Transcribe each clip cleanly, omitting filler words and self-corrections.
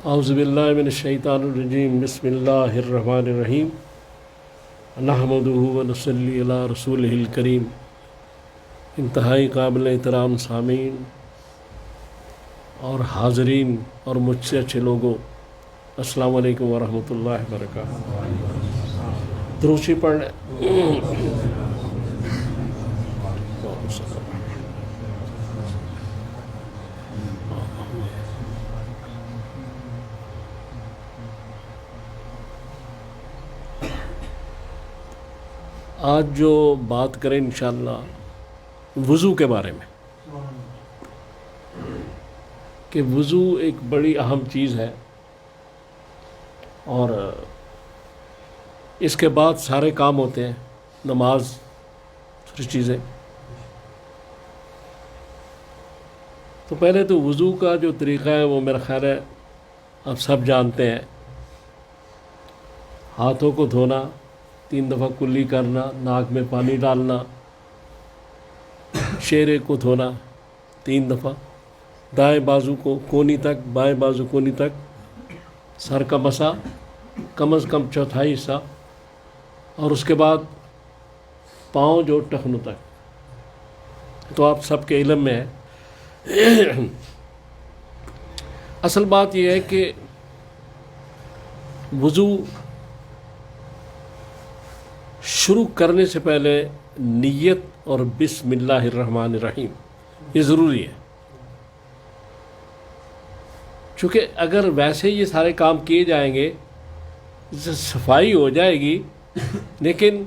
اعوذ باللہ من الشیطان الرجیم بسم اللہ الرحمن الرحیم نحمدہ ونصلی علی رسولہ الکریم۔ انتہائی قابل احترام سامعین اور حاضرین اور مجھ سے اچھے لوگوں، السلام علیکم ورحمۃ اللہ وبرکاتہ۔ دروشی پڑھ لیں۔ آج جو بات کریں انشاءاللہ وضو کے بارے میں، کہ وضو ایک بڑی اہم چیز ہے اور اس کے بعد سارے کام ہوتے ہیں، نماز، دوسری چیزیں۔ تو پہلے تو وضو کا جو طریقہ ہے وہ میرا خیال ہے آپ سب جانتے ہیں۔ ہاتھوں کو دھونا، 3 دفعہ کلی کرنا، ناک میں پانی ڈالنا، چہرے کو دھونا 3 دفعہ، دائیں بازو کو کونی تک، بائیں بازو کونی تک، سر کا مسا کم از کم چوتھائی حصہ، اور اس کے بعد پاؤں جو ٹخنوں تک۔ تو آپ سب کے علم میں ہے۔ اصل بات یہ ہے کہ وضو شروع کرنے سے پہلے نیت اور بسم اللہ الرحمن الرحیم یہ ضروری ہے، چونکہ اگر ویسے یہ سارے کام کیے جائیں گے، اس سے صفائی ہو جائے گی لیکن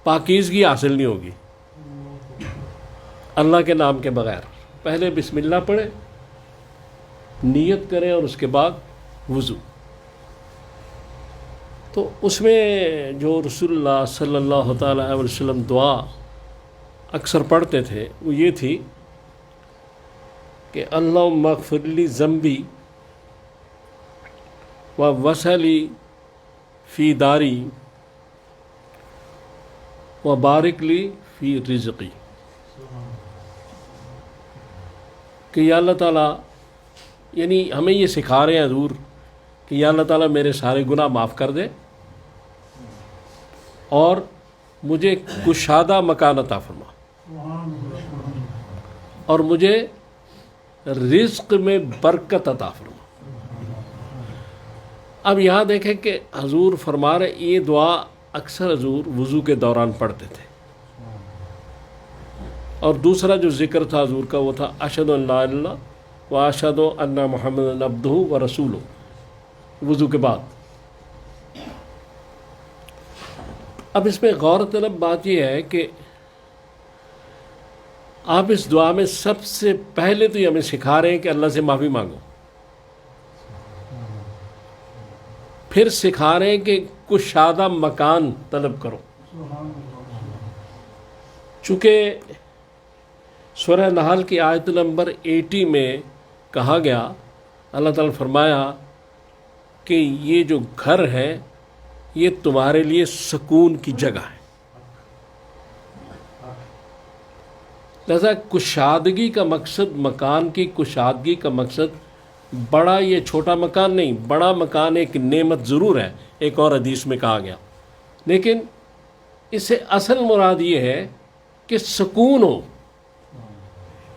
پاکیزگی حاصل نہیں ہوگی اللہ کے نام کے بغیر۔ پہلے بسم اللہ پڑھیں، نیت کریں اور اس کے بعد وضو۔ تو اس میں جو رسول اللہ صلی اللہ تعالیٰ علیہ وسلم دعا اکثر پڑھتے تھے وہ یہ تھی کہ اللہم اغفر لی ذنبی ووسع لی فی داری وبارک لی فی رزقی، کہ یا اللہ تعالیٰ، یعنی ہمیں یہ سکھا رہے ہیں حضور کہ یا اللہ تعالیٰ میرے سارے گناہ معاف کر دے اور مجھے کشادہ مکان عطا فرما اور مجھے رزق میں برکت عطا فرما۔ اب یہاں دیکھیں کہ حضور فرما رہے، یہ دعا اکثر حضور وضو کے دوران پڑھتے تھے، اور دوسرا جو ذکر تھا حضور کا وہ تھا اشہد ان لا الہ الا اللہ و اشہد ان محمد عبدہ و رسولہ، وضو کے بعد۔ اب اس میں غور طلب بات یہ ہے کہ آپ اس دعا میں سب سے پہلے تو یہ ہمیں سکھا رہے ہیں کہ اللہ سے معافی مانگو، پھر سکھا رہے ہیں کہ کشادہ مکان طلب کرو، چونکہ سورہ نحل کی آیت نمبر 80 میں کہا گیا، اللہ تعالیٰ نے فرمایا کہ یہ جو گھر ہے یہ تمہارے لیے سکون کی جگہ ہے۔ لہذا کشادگی کا مقصد، مکان کی کشادگی کا مقصد بڑا یہ چھوٹا مکان نہیں، بڑا مکان ایک نعمت ضرور ہے، ایک اور حدیث میں کہا گیا، لیکن اس سے اصل مراد یہ ہے کہ سکون ہو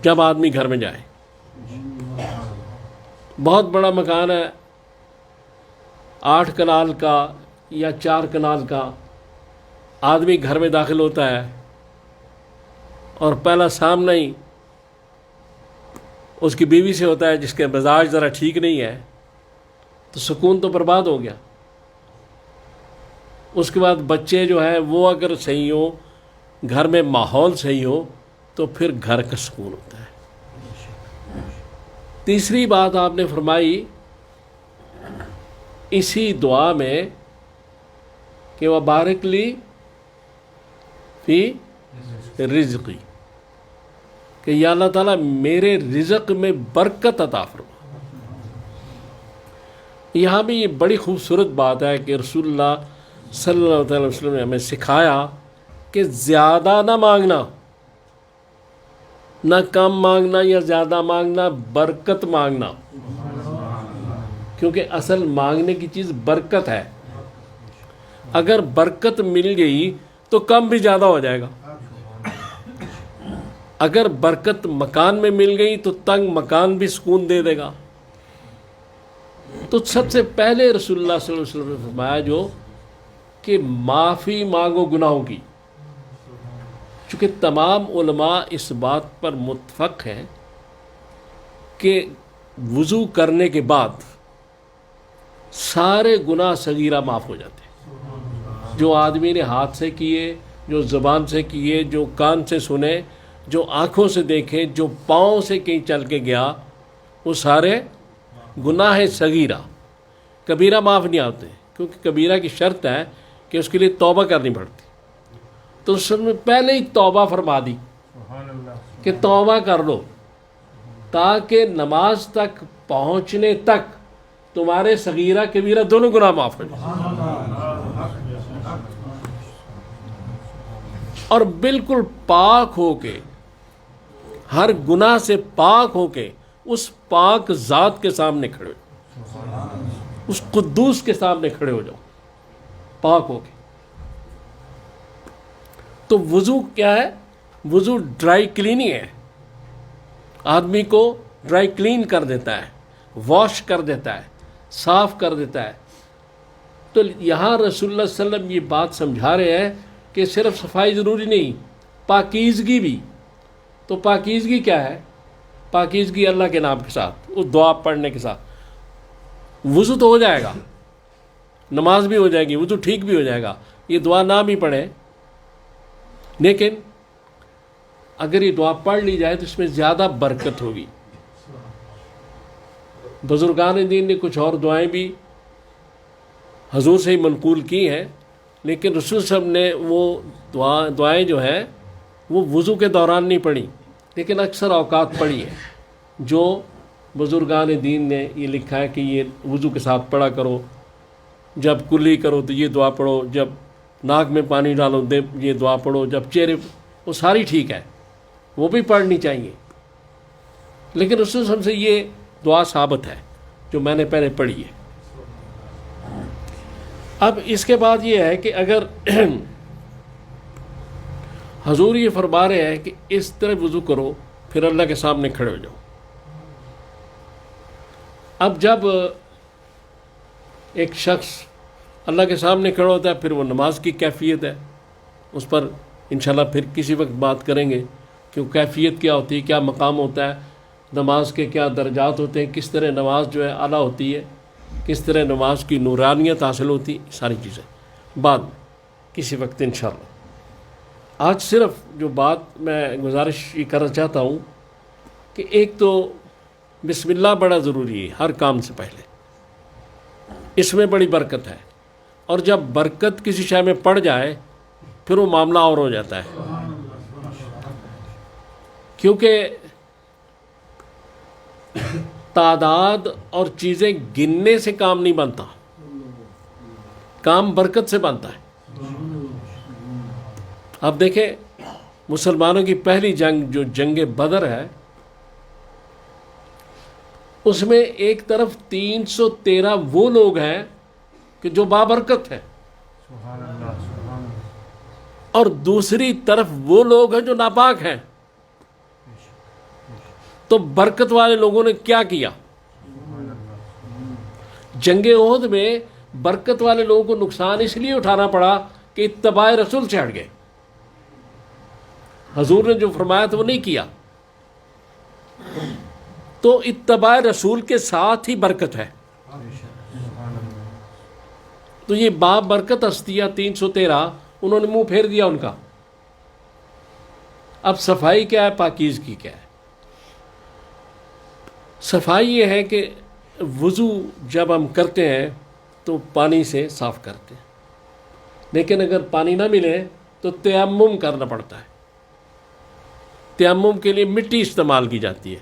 جب آدمی گھر میں جائے۔ بہت بڑا مکان ہے، 8 کنال کا یا 4 کنال کا، آدمی گھر میں داخل ہوتا ہے اور پہلا سامنا ہی اس کی بیوی سے ہوتا ہے جس کے مزاج ذرا ٹھیک نہیں ہے، تو سکون تو برباد ہو گیا۔ اس کے بعد بچے جو ہیں وہ اگر صحیح ہو، گھر میں ماحول صحیح ہو تو پھر گھر کا سکون ہوتا ہے۔ تیسری بات آپ نے فرمائی اسی دعا میں کہ وبارک لی فی رزقی، کہ یا اللہ تعالیٰ میرے رزق میں برکت عطا فرما۔ یہاں بھی یہ بڑی خوبصورت بات ہے کہ رسول اللہ صلی اللہ علیہ وسلم نے ہمیں سکھایا کہ زیادہ نہ مانگنا، نہ کم مانگنا یا زیادہ مانگنا، برکت مانگنا، کیونکہ اصل مانگنے کی چیز برکت ہے. اگر برکت مل گئی تو کم بھی زیادہ ہو جائے گا. اگر برکت مکان میں مل گئی تو تنگ مکان بھی سکون دے دے گا. تو سب سے پہلے رسول اللہ صلی اللہ علیہ وسلم نے فرمایا جو کہ معافی مانگو گناہوں کی. چونکہ تمام علماء اس بات پر متفق ہیں کہ وضو کرنے کے بعد سارے گناہ صغیرہ معاف ہو جاتے ہیں. جو آدمی نے ہاتھ سے کیے، جو زبان سے کیے، جو کان سے سنے، جو آنکھوں سے دیکھے، جو پاؤں سے کہیں چل کے گیا، وہ سارے گناہ صغیرہ. کبیرہ معاف نہیں ہوتے کیونکہ کبیرہ کی شرط ہے کہ اس کے لیے توبہ کرنی پڑتی. تو اس نے پہلے ہی توبہ فرما دی کہ توبہ کر لو تاکہ نماز تک پہنچنے تک تمہارے صغیرہ کبیرہ دونوں گناہ معاف ہو جائیں. اور بالکل پاک ہو کے، ہر گناہ سے پاک ہو کے اس پاک ذات کے سامنے کھڑے ہو، اس قدوس کے سامنے کھڑے ہو جاؤ پاک ہو کے. تو وضو کیا ہے؟ وضو ڈرائی کلیننگ ہے. آدمی کو ڈرائی کلین کر دیتا ہے، واش کر دیتا ہے، صاف کر دیتا ہے. تو یہاں رسول اللہ صلی اللہ علیہ وسلم یہ بات سمجھا رہے ہیں کہ صرف صفائی ضروری نہیں، پاکیزگی بھی. تو پاکیزگی کیا ہے؟ پاکیزگی اللہ کے نام کے ساتھ، وہ دعا پڑھنے کے ساتھ. وضو تو ہو جائے گا، نماز بھی ہو جائے گی، وضو ٹھیک بھی ہو جائے گا، یہ دعا نہ بھی پڑھے، لیکن اگر یہ دعا پڑھ لی جائے تو اس میں زیادہ برکت ہوگی. بزرگان دین نے کچھ اور دعائیں بھی حضور سے ہی منقول کی ہیں، لیکن رسول صاحب نے وہ دعائیں جو ہیں وہ وضو کے دوران نہیں پڑھی، لیکن اکثر اوقات پڑھی ہیں. جو بزرگان دین نے یہ لکھا ہے کہ یہ وضو کے ساتھ پڑھا کرو، جب کلی کرو تو یہ دعا پڑھو، جب ناک میں پانی ڈالو یہ دعا پڑھو، جب چہرے، وہ ساری ٹھیک ہے، وہ بھی پڑھنی چاہیے. لیکن رسول صاحب سے یہ دعا ثابت ہے جو میں نے پہلے پڑھی ہے. اب اس کے بعد یہ ہے کہ اگر حضور یہ فرما رہے ہیں کہ اس طرح وضو کرو پھر اللہ کے سامنے کھڑے ہو جاؤ. اب جب ایک شخص اللہ کے سامنے کھڑا ہوتا ہے پھر وہ نماز کی کیفیت ہے، اس پر انشاءاللہ پھر کسی وقت بات کریں گے کہ وہ کیفیت کیا ہوتی ہے، کیا مقام ہوتا ہے، نماز کے کیا درجات ہوتے ہیں، کس طرح نماز جو ہے اعلیٰ ہوتی ہے، کس طرح نماز کی نورانیت حاصل ہوتی، ساری چیزیں بعد میں کسی وقت انشاءاللہ. آج صرف جو بات میں گزارش یہ کرنا چاہتا ہوں کہ ایک تو بسم اللہ بڑا ضروری ہے ہر کام سے پہلے، اس میں بڑی برکت ہے. اور جب برکت کسی شے میں پڑ جائے پھر وہ معاملہ اور ہو جاتا ہے، کیونکہ تعداد اور چیزیں گننے سے کام نہیں بنتا، کام برکت سے بنتا ہے. اب دیکھیں مسلمانوں کی پہلی جنگ جو جنگ بدر ہے، اس میں ایک طرف 313 وہ لوگ ہیں کہ جو بابرکت ہیں، اور دوسری طرف وہ لوگ ہیں جو ناپاک ہیں. تو برکت والے لوگوں نے کیا کیا؟ جنگ احد میں برکت والے لوگوں کو نقصان اس لیے اٹھانا پڑا کہ اتباع رسول سے ہٹ گئے. حضور نے جو فرمایا تھا وہ نہیں کیا. تو اتباع رسول کے ساتھ ہی برکت ہے. تو یہ باب برکت ہستیاں 313 انہوں نے منہ پھیر دیا ان کا. اب صفائی کیا ہے، پاکیزگی کیا ہے؟ صفائی یہ ہے کہ وضو جب ہم کرتے ہیں تو پانی سے صاف کرتے ہیں، لیکن اگر پانی نہ ملے تو تیمم کرنا پڑتا ہے. تیمم کے لیے مٹی استعمال کی جاتی ہے.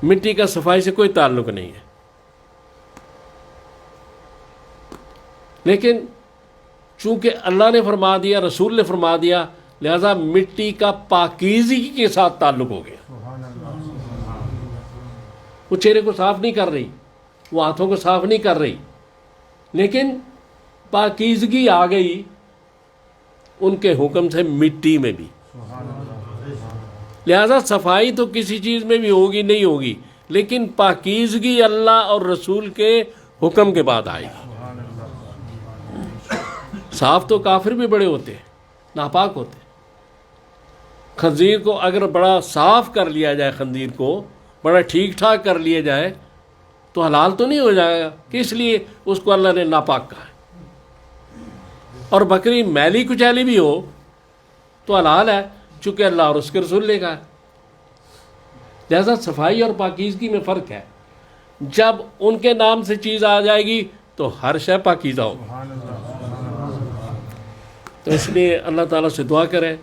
مٹی کا صفائی سے کوئی تعلق نہیں ہے، لیکن چونکہ اللہ نے فرما دیا، رسول نے فرما دیا، لہذا مٹی کا پاکیزگی کے ساتھ تعلق ہو گیا. وہ چہرے کو صاف نہیں کر رہی، وہ ہاتھوں کو صاف نہیں کر رہی، لیکن پاکیزگی آ گئی ان کے حکم سے مٹی میں بھی. لہذا صفائی تو کسی چیز میں بھی ہوگی نہیں ہوگی، لیکن پاکیزگی اللہ اور رسول کے حکم کے بعد آئے گی. صاف تو کافر بھی بڑے ہوتے ہیں، ناپاک ہوتے ہیں. خنزیر کو اگر بڑا صاف کر لیا جائے، خنزیر کو بڑا ٹھیک ٹھاک کر لیا جائے تو حلال تو نہیں ہو جائے گا، کہ اس لیے اس کو اللہ نے ناپاک کہا ہے. اور بکری میلی کچیلی بھی ہو تو حلال ہے، چونکہ اللہ اور اس کے رسول نے کہا ہے. لہذا صفائی اور پاکیزگی میں فرق ہے. جب ان کے نام سے چیز آ جائے گی تو ہر شے پاکیزہ ہوگی. تو اس لیے اللہ تعالیٰ سے دعا کریں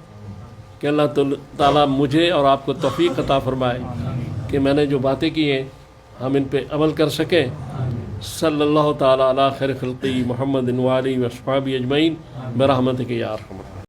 کہ اللہ تعالیٰ مجھے اور آپ کو توفیق عطا فرمائے کہ میں نے جو باتیں کی ہیں ہم ان پہ عمل کر سکیں. صلی اللہ تعالیٰ علی خیر خلقی محمد وآلہ و اصحابہ اجمعین برحمتک یا ارحم الراحمین.